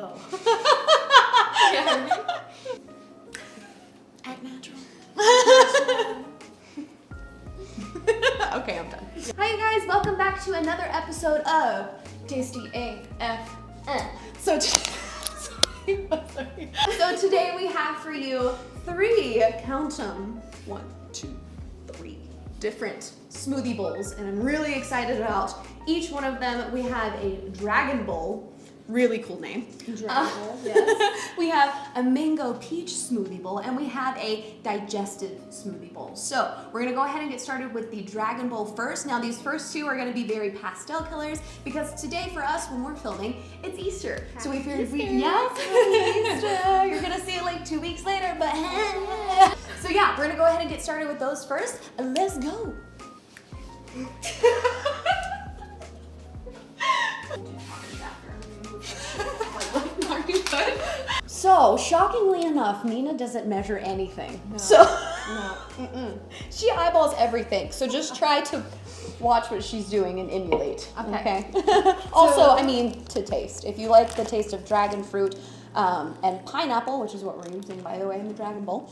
Oh. Yeah. Act natural. Okay, I'm done. Hi guys, welcome back to another episode of TastyAF. So today we have for you count 'em, 1, 2, 3 different smoothie bowls, and I'm really excited about each one of them. We have a dragon bowl. Really cool name. Yes. We have a mango peach smoothie bowl, and we have a digestive smoothie bowl. So we're gonna go ahead and get started with the dragon bowl first. Now these first two are gonna be very pastel colors because today for us, when we're filming, it's Easter. Happy So we figured Easter. Easter. You're gonna see it like 2 weeks later, but so yeah, we're gonna go ahead and get started with those first. Let's go. So, shockingly enough, Nina doesn't measure anything. No. So, she eyeballs everything. So just try to watch what she's doing and emulate. Okay. Also, I mean, to taste. If you like the taste of dragon fruit and pineapple, which is what we're using, by the way, in the dragon bowl,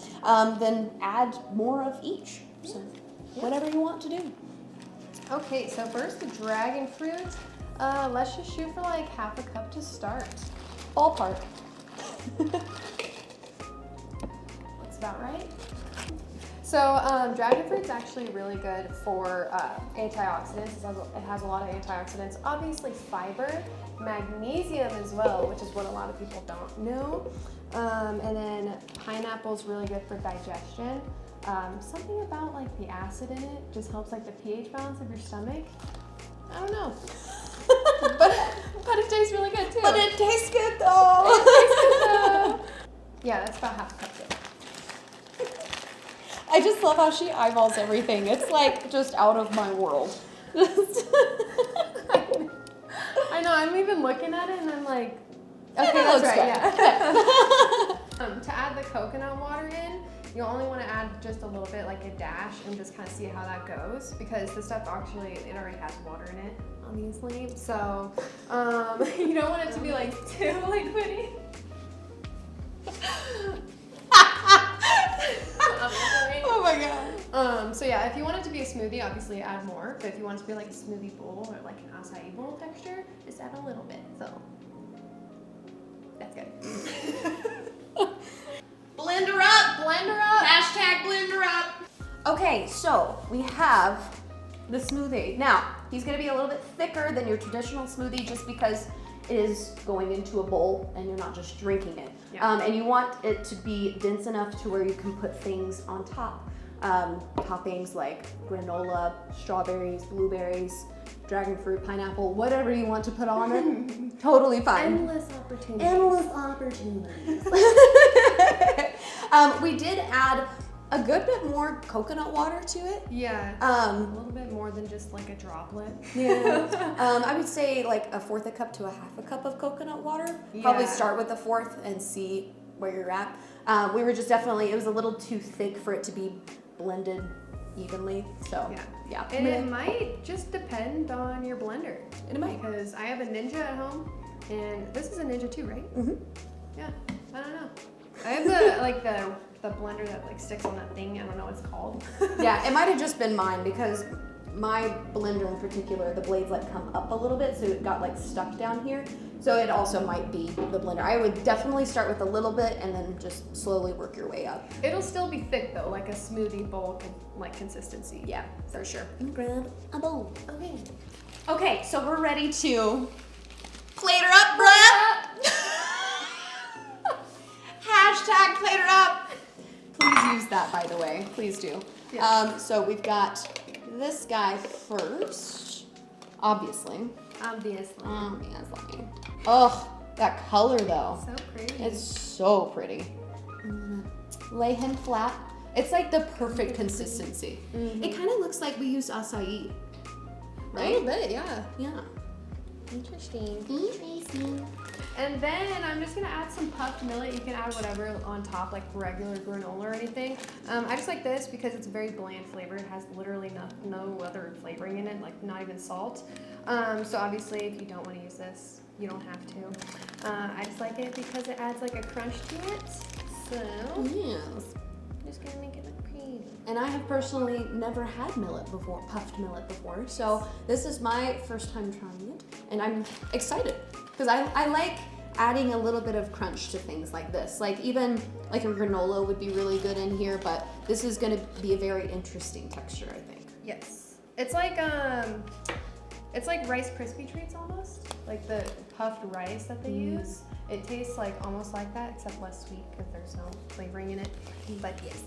then add more of each. So, whatever you want to do. Okay, so first the dragon fruit. Let's just shoot for like half a cup to start. Ballpark. That's about right. So dragon fruit's actually really good for antioxidants. It has a lot of antioxidants. Obviously fiber, magnesium as well, which is what a lot of people don't know. And then pineapple's really good for digestion. Something about like the acid in it just helps like the pH balance of your stomach. I don't know. but it tastes really good too. But it tastes good though. Yeah, that's about half a cup though. I just love how she eyeballs everything. It's like just out of my world. I know, I'm even looking at it and I'm like, okay, that that's looks right, yeah. To add the coconut water in, you only want to add just a little bit, like a dash, and just kind of see how that goes, because the stuff actually, it already has water in it, obviously. So, you don't want it to be like too liquidy. Oh my god. So yeah, if you want it to be a smoothie, obviously add more. But if you want it to be like a smoothie bowl or like an acai bowl texture, just add a little bit. So that's good. Blend her up. Blend her up. Hashtag blend her up. Okay, so we have the smoothie. Now, he's gonna be a little bit thicker than your traditional smoothie just because it is going into a bowl and you're not just drinking it. Yeah. And you want it to be dense enough to where you can put things on top. Toppings like granola, strawberries, blueberries, dragon fruit, pineapple, whatever you want to put on it. Totally fine. Endless opportunities. Endless opportunities. We did add a good bit more coconut water to it. Yeah. A little bit more than just like a droplet. Yeah. I would say like 1/4 cup to 1/2 cup of coconut water. Yeah. Probably start with 1/4 and see where you're at. We were just definitely, it was a little too thick for it to be blended evenly. So yeah. And it might just depend on your blender. It might. Because I have a Ninja at home, and this is a Ninja too, right? Mm-hmm. Yeah. I don't know. I have the blender that like sticks on that thing. I don't know what it's called. Yeah, it might have just been mine because my blender in particular, the blades like come up a little bit, so it got like stuck down here. So it also might be the blender. I would definitely start with a little bit and then just slowly work your way up. It'll still be thick though, like a smoothie bowl like consistency. Yeah, for sure. Grab a bowl. Okay. Okay, so we're ready to plate her up, bruh. Hashtag plate her up. Please use that, by the way. Please do. Yeah. So we've got this guy first, obviously. Obviously. Oh, that color though. So pretty. It's so pretty. Lay him flat. It's like the perfect consistency. Mm-hmm. It kind of looks like we used acai, right? A little bit, yeah. Yeah. Interesting. And then I'm just gonna add some puffed millet. You can add whatever on top, like regular granola or anything. I just like this because it's a very bland flavor. It has literally no other flavoring in it, like not even salt. So obviously if you don't want to use this, you don't have to. I just like it because it adds like a crunch to it. So Yes. I'm just gonna make it look pretty. And I have personally never had millet before, puffed millet before, so this is my first time trying it, and I'm excited because I like adding a little bit of crunch to things like this. Like even like a granola would be really good in here, but this is going to be a very interesting texture, I think. Yes, it's like Rice Krispie treats almost, like the puffed rice that they use. It tastes like almost like that, except less sweet because there's no flavoring in it. But yes.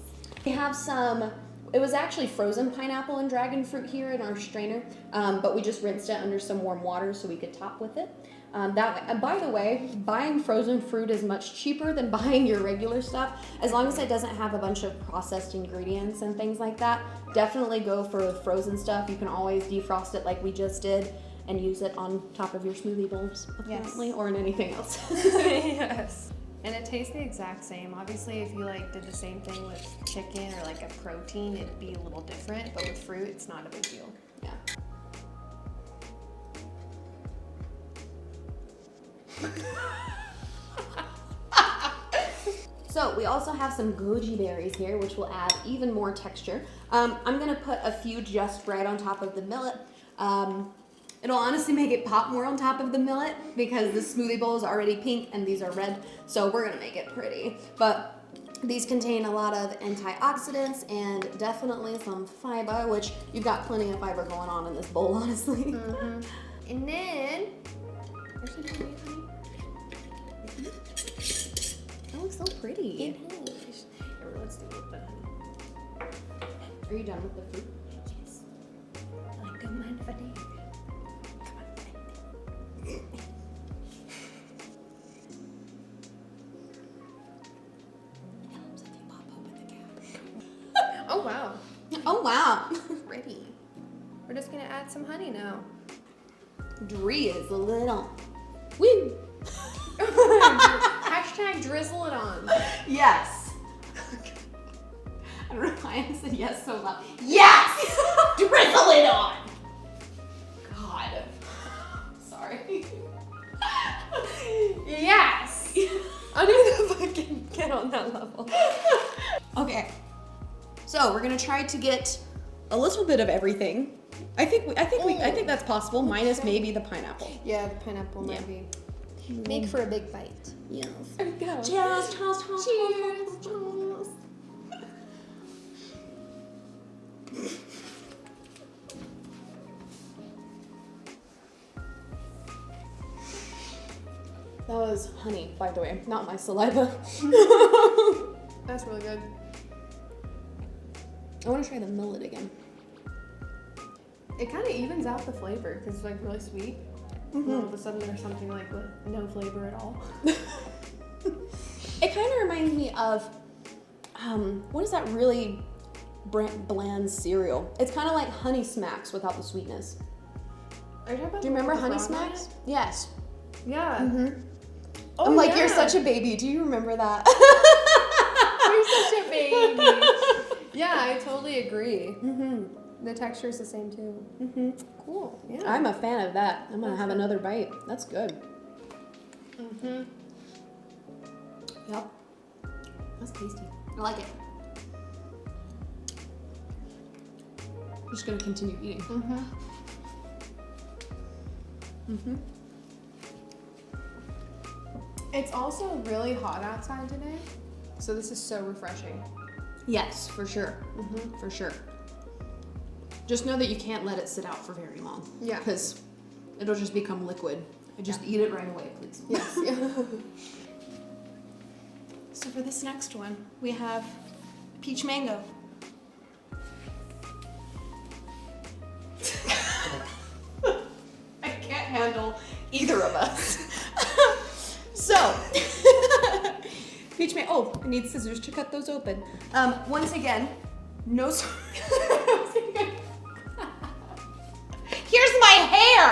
We have some, it was actually frozen pineapple and dragon fruit here in our strainer, but we just rinsed it under some warm water so we could top with it. And by the way, buying frozen fruit is much cheaper than buying your regular stuff. As long as it doesn't have a bunch of processed ingredients and things like that, definitely go for frozen stuff. You can always defrost it like we just did and use it on top of your smoothie bowls, apparently, or in anything else. Yes. And it tastes the exact same. Obviously, if you like did the same thing with chicken or like a protein, it'd be a little different, but with fruit, it's not a big deal. Yeah. So we also have some goji berries here, which will add even more texture. I'm gonna put a few just right on top of the millet. It'll honestly make it pop more on top of the millet because the smoothie bowl is already pink and these are red, so we're gonna make it pretty. But these contain a lot of antioxidants and definitely some fiber, which you've got plenty of fiber going on in this bowl, honestly. Mm-hmm. And then, actually, do you need honey? That looks so pretty. It is. Here, let's do a little bit of honey. Are you done with the fruit? Yes. I don't mind if I do. Oh wow. Oh wow. Ready. We're just gonna add some honey now. Dree is a little. Woo! Hashtag drizzle it on. Yes. I don't know why I said yes so loud. Yes! Drizzle it on! God. Sorry. Yes! I don't know if I can get on that level. Okay. So we're gonna try to get a little bit of everything. I think that's possible, minus maybe the pineapple. Yeah, the pineapple might be. Make for a big bite. Yes. There we go. Cheers, cheers, cheers, Cheers. cheers. That was honey, by the way, not my saliva. That's really good. I want to try the millet again. It kind of evens out the flavor because it's like really sweet. And all of a sudden there's something like with no flavor at all. It kind of reminds me of, what is that really bland cereal? It's kind of like Honey Smacks without the sweetness. Are you talking about Do you remember Honey the frog Smacks? Yes. one? Yeah. Mm-hmm. Oh, I'm like, yeah. you're such a baby. Do you remember that? You're such a baby. Yeah, I totally agree. Mm-hmm. The texture is the same too. Mm-hmm. Cool. Yeah. I'm a fan of that. I'm gonna have another bite. That's good. Mm-hmm. Yep. That's tasty. I like it. I'm just gonna continue eating. Mm-hmm. Mm-hmm. It's also really hot outside today, so this is so refreshing. Yes, for sure. Mm-hmm. For sure. Just know that you can't let it sit out for very long. Yeah. Because it'll just become liquid. Just eat it right away, please. Yes. Yeah. So for this next one, we have peach mango. I can't handle either of us. So, peach mango. Oh, I need scissors to cut those open. Once again, no. Here's my hair.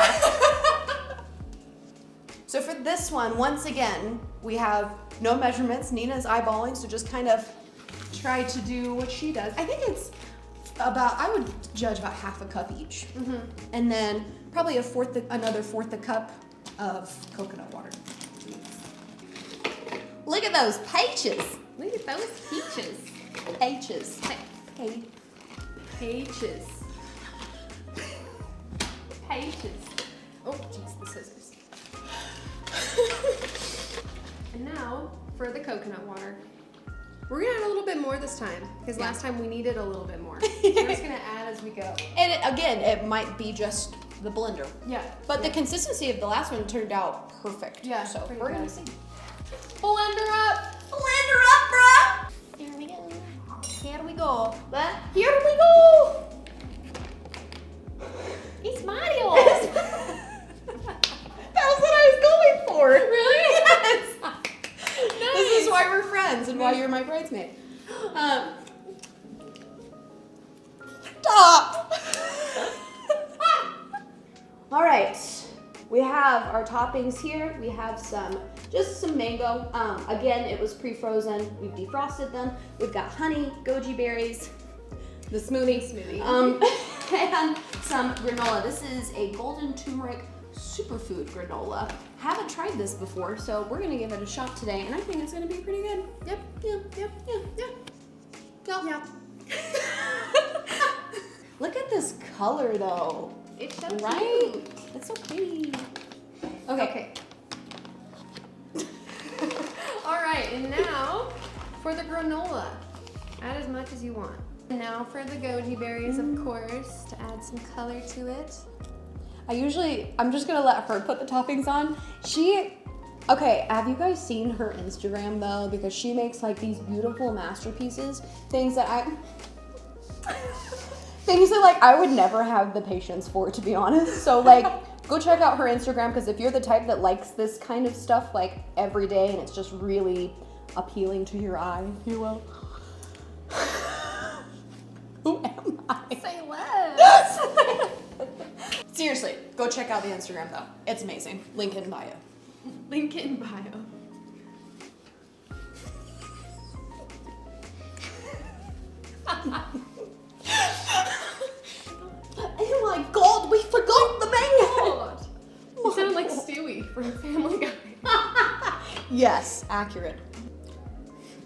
So for this one, once again, we have no measurements. Nina's eyeballing, so just kind of try to do what she does. I think it's about, I would judge about half a cup each. Mm-hmm. And then probably another fourth a cup of coconut water. Look at those peaches. Look at those peaches. Peaches. Peaches. Peaches. Oh, jeez, the scissors. And now for the coconut water. We're gonna add a little bit more this time because last time we needed a little bit more. So we're just gonna add as we go. And again, it might be just the blender. Yeah. But the consistency of the last one turned out perfect. Yeah, So pretty we're good. gonna see. Blender up. Blender up, bro. Here we go. Here we go. Here we go. It's Mario. That was what I was going for. Really? Yes. Nice. This is why we're friends and why you're my bridesmaid. Stop. All right, we have our toppings here. We have just some mango. Again, it was pre-frozen. We've defrosted them. We've got honey, goji berries, the smoothie. And some granola. This is a golden turmeric superfood granola. Haven't tried this before, so we're gonna give it a shot today, and I think it's gonna be pretty good. Yep. Look at this color, though. It's so Right? cute. It's so pretty. Okay. All right, and now for the granola. Add as much as you want. And now for the goji berries, of course, to add some color to it. I'm just gonna let her put the toppings on. Okay, have you guys seen her Instagram though? Because she makes like these beautiful masterpieces, things that like I would never have the patience for, to be honest. So like, go check out her Instagram, because if you're the type that likes this kind of stuff like every day and it's just really appealing to your eye, if you will. Who am I? Say less. Seriously, go check out the Instagram though. It's amazing. Link in bio. Link in bio. Oh my god, we forgot the mango! God. You sound like Stewie from Family Guy. Yes, accurate.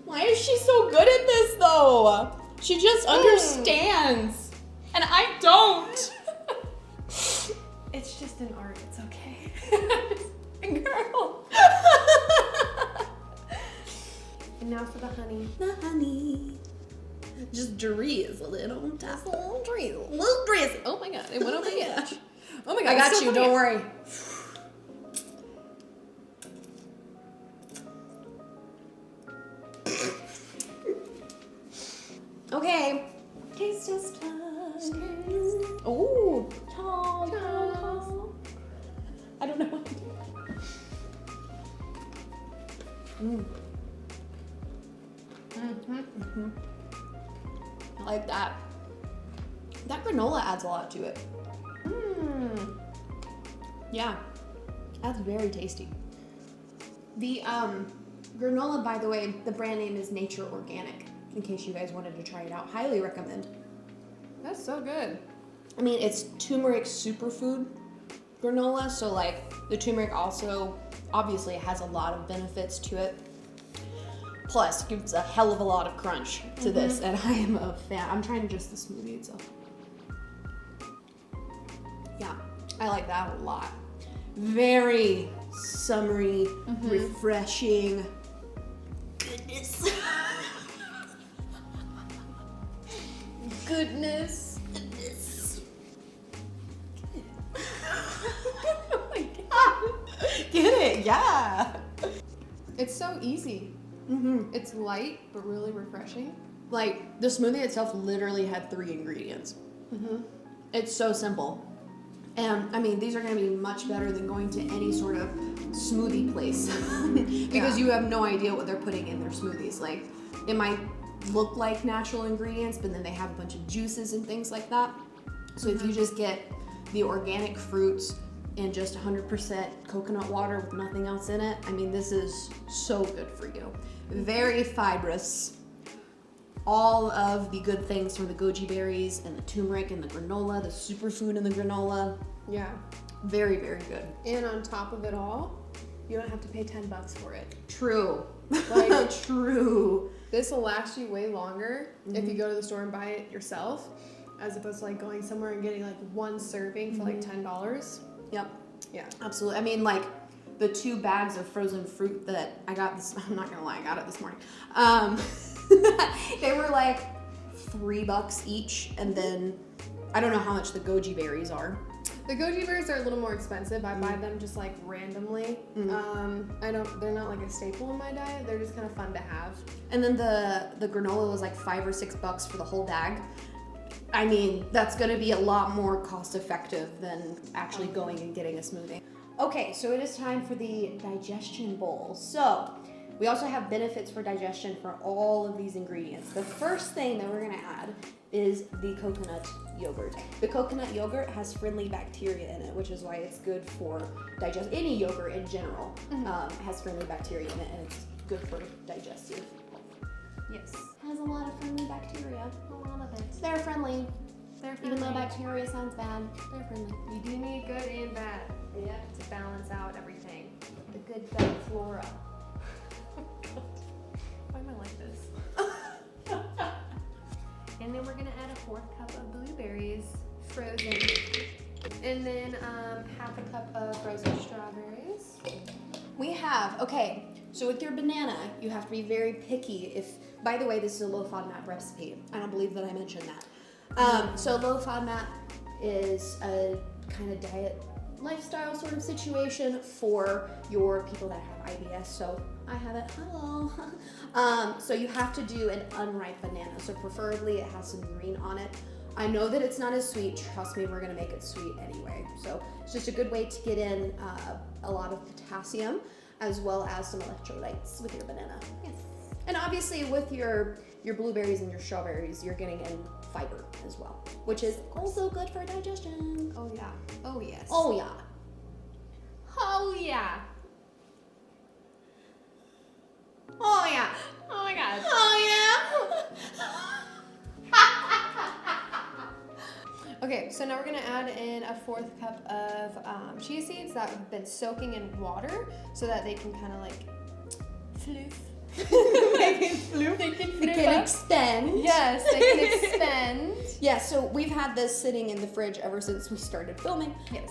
Why is she so good at this though? She just understands. And I don't. It's just an art, it's okay. Girl. And now for the honey. The honey. Just drizzle a little. Just a little drizzle. Little drizzle. Oh my god, it went over the edge. Oh my god, I got it's so you, funny. don't worry. Okay. Taste test time. Ooh. I don't know what to do. I like that. That granola adds a lot to it. Yeah, that's very tasty. The granola, by the way, the brand name is Nature Organic, in case you guys wanted to try it out. Highly recommend. That's so good. I mean, it's turmeric superfood granola, so like the turmeric also obviously has a lot of benefits to it. Plus, gives a hell of a lot of crunch to this, and I am a fan. I'm trying just the smoothie itself. Yeah, I like that a lot. Very summery, refreshing. Goodness. Goodness. Goodness. Oh my god. Get it? Yeah. It's so easy. It's light, but really refreshing. Like, the smoothie itself literally had 3 ingredients. It's so simple. And, I mean, these are going to be much better than going to any sort of smoothie place. Because you have no idea what they're putting in their smoothies. Like, it might look like natural ingredients, but then they have a bunch of juices and things like that. So if you just get the organic fruits and just 100% coconut water with nothing else in it, I mean, this is so good for you. Very fibrous. all of the good things from the goji berries and the turmeric and the granola, the superfood in the granola. Yeah. Very, very good. And on top of it all, you don't have to pay $10 for it. True. Like, true. This will last you way longer if you go to the store and buy it yourself, as opposed to like going somewhere and getting like one serving for like $10. Yep. Yeah. Absolutely. I mean, like the 2 bags of frozen fruit that I got this, I'm not gonna lie, I got it this morning. They were like $3 each, and then I don't know how much the goji berries are. The goji berries are a little more expensive. I buy them just like randomly. They're not like a staple in my diet. They're just kind of fun to have. And then the granola was like $5 or $6 for the whole bag. I mean, that's gonna be a lot more cost effective than actually going and getting a smoothie. Okay, so it is time for the digestion bowl. So we also have benefits for digestion for all of these ingredients. The first thing that we're gonna add is the coconut yogurt. The coconut yogurt has friendly bacteria in it, which is why it's good for any yogurt in general has friendly bacteria in it, and it's good for digestive health. Yes. Has a lot of friendly bacteria. A lot of it. They're friendly. They're friendly. Even though bacteria sounds bad, they're friendly. You do need good and bad. Yeah. To balance out everything. The good gut flora. Why am I like this? And then we're gonna add a 4th cup of blueberries, frozen. And then 1/2 cup of frozen strawberries. We have, okay, so with your banana, you have to be very picky. By the way, this is a low FODMAP recipe. I don't believe that I mentioned that. So low FODMAP is a kind of diet lifestyle sort of situation for your people that have IBS. So I have it, hello. So you have to do an unripe banana. So preferably it has some green on it. I know that it's not as sweet. Trust me, we're gonna make it sweet anyway. So it's just a good way to get in a lot of potassium as well as some electrolytes with your banana. Yes. And obviously with your blueberries and your strawberries, you're getting in fiber as well, which is also good for digestion. Oh yeah. Oh yes. Oh yeah. Oh yeah. Oh yeah. Oh my god. Oh Okay, so now we're gonna add in a 4th cup of chia seeds that have been soaking in water so that they can kind of like floof. They can expand. Yes, they can expand. Yeah, so we've had this sitting in the fridge ever since we started filming. Yes.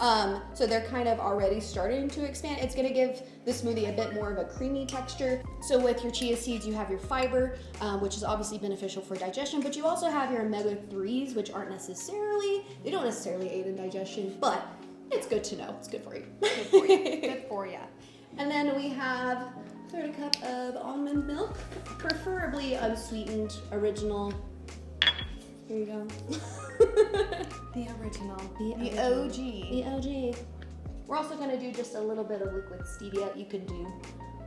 So they're kind of already starting to expand. It's gonna give the smoothie a bit more of a creamy texture. So with your chia seeds, you have your fiber, which is obviously beneficial for digestion, but you also have your omega-3s, which they don't necessarily aid in digestion, but it's good to know. It's good for you. Good for you. Good for you. And then we have 1/3 cup of almond milk, preferably unsweetened, original. Here you go. The original. The OG. The OG. We're also gonna do just a little bit of liquid stevia. You can do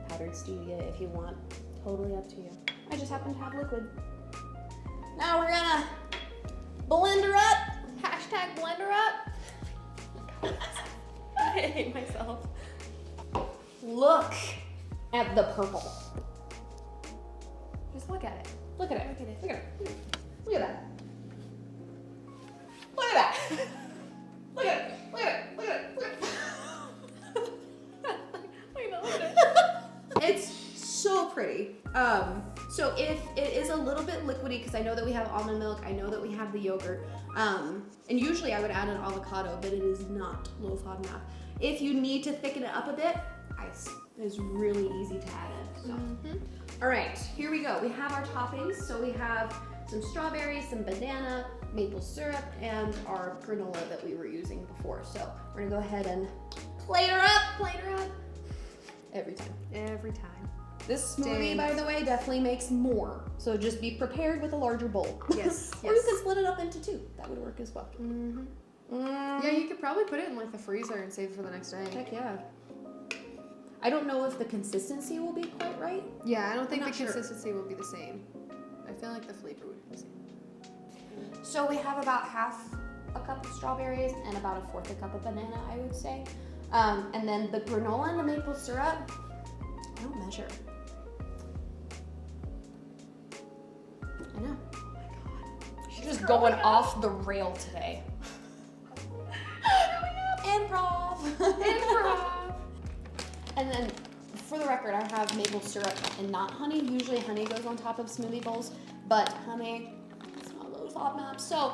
powdered stevia if you want. Totally up to you. I just happen to have liquid. Now we're gonna blend her up. Hashtag blender up. I hate myself. Look at the purple. Just look at it. Look at it. Look at it. Look at it. Look at that. Look at that. Look at it. Look at it. Look at it. Look at it. Look at it. It's so pretty. So if it is a little bit liquidy, because I know that we have almond milk, I know that we have the yogurt, and usually I would add an avocado, but it is not low FODMAP. If you need to thicken it up a bit, ice is really easy to add in. So. All right, here we go. We have our toppings. So we have some strawberries, some banana, maple syrup, and our granola that we were using before. So we're gonna go ahead and plate her up. Plate her up. Every time. Every time. This smoothie, by the way, definitely makes more. So just be prepared with a larger bowl. Yes. Or you could split it up into 2. That would work as well. Yeah, you could probably put it in like the freezer and save it for the next day. Heck yeah. I don't know if the consistency will be quite right. Yeah, I don't think I'm the not sure. consistency will be the same. I feel like the flavor would be the same. So we have about 1/2 a cup of strawberries and about 1/4 a cup of banana, I would say. And then the granola and the maple syrup, I don't measure. I know. going off the rail today. Improv. Improv. And then, for the record, I have maple syrup and not honey. Usually honey goes on top of smoothie bowls, but honey, it's not low FODMAP. So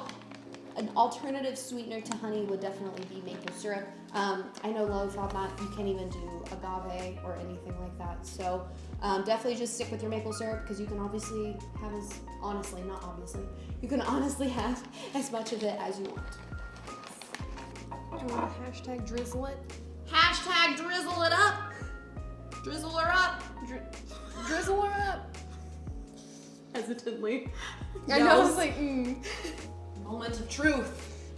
an alternative sweetener to honey would definitely be maple syrup. I know low FODMAP, you can't even do agave or anything like that. So definitely just stick with your maple syrup because you can obviously have you can honestly have as much of it as you want. Do you want to hashtag drizzle it? Hashtag drizzle it up. Drizzle her up. Drizzle her up. Hesitantly. I know, I was like, Moment of truth.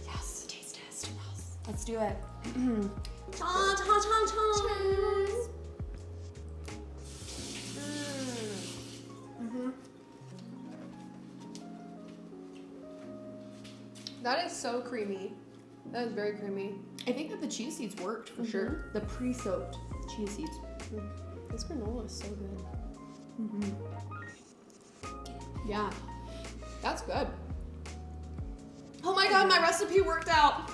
Yes. Taste test. Yes. Let's do it. Ta ta ta ta. Cheers. That is so creamy. That is very creamy. I think that the chia seeds worked for sure. The pre-soaked chia seeds. This granola is so good. Yeah. That's good. Oh my god, my recipe worked out.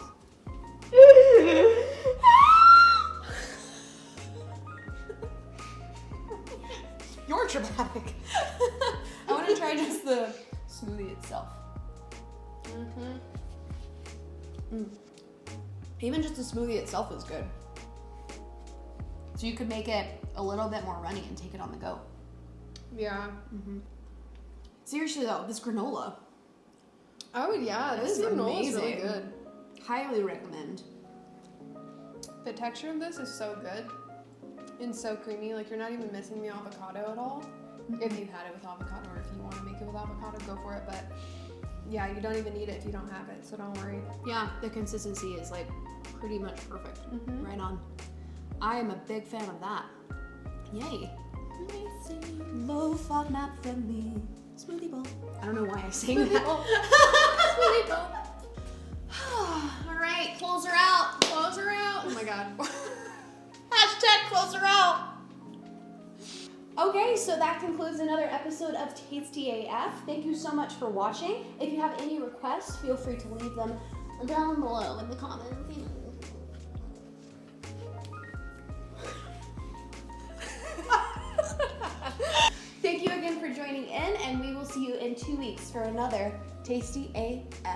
You're dramatic. I want to try just the smoothie itself. Even just the smoothie itself is good. So you could make it a little bit more runny and take it on the go. Yeah. Seriously though, this granola. Oh yeah, this granola is really good. Highly recommend. The texture of this is so good and so creamy. Like you're not even missing the avocado at all. If you had it with avocado, or if you want to make it with avocado, go for it. But yeah, you don't even need it if you don't have it, so don't worry. Yeah, the consistency is like pretty much perfect. Right on. I am a big fan of that. Yay. Amazing. Low FODMAP friendly smoothie bowl. I don't know why I sang that. Smoothie bowl. All right, close her out. Close her out. Oh my god. Hashtag close her out. Okay, so that concludes another episode of TastyAF. Thank you so much for watching. If you have any requests, feel free to leave them down below in the comments. Thank you again for joining in, and we will see you in 2 weeks for another TastyAF.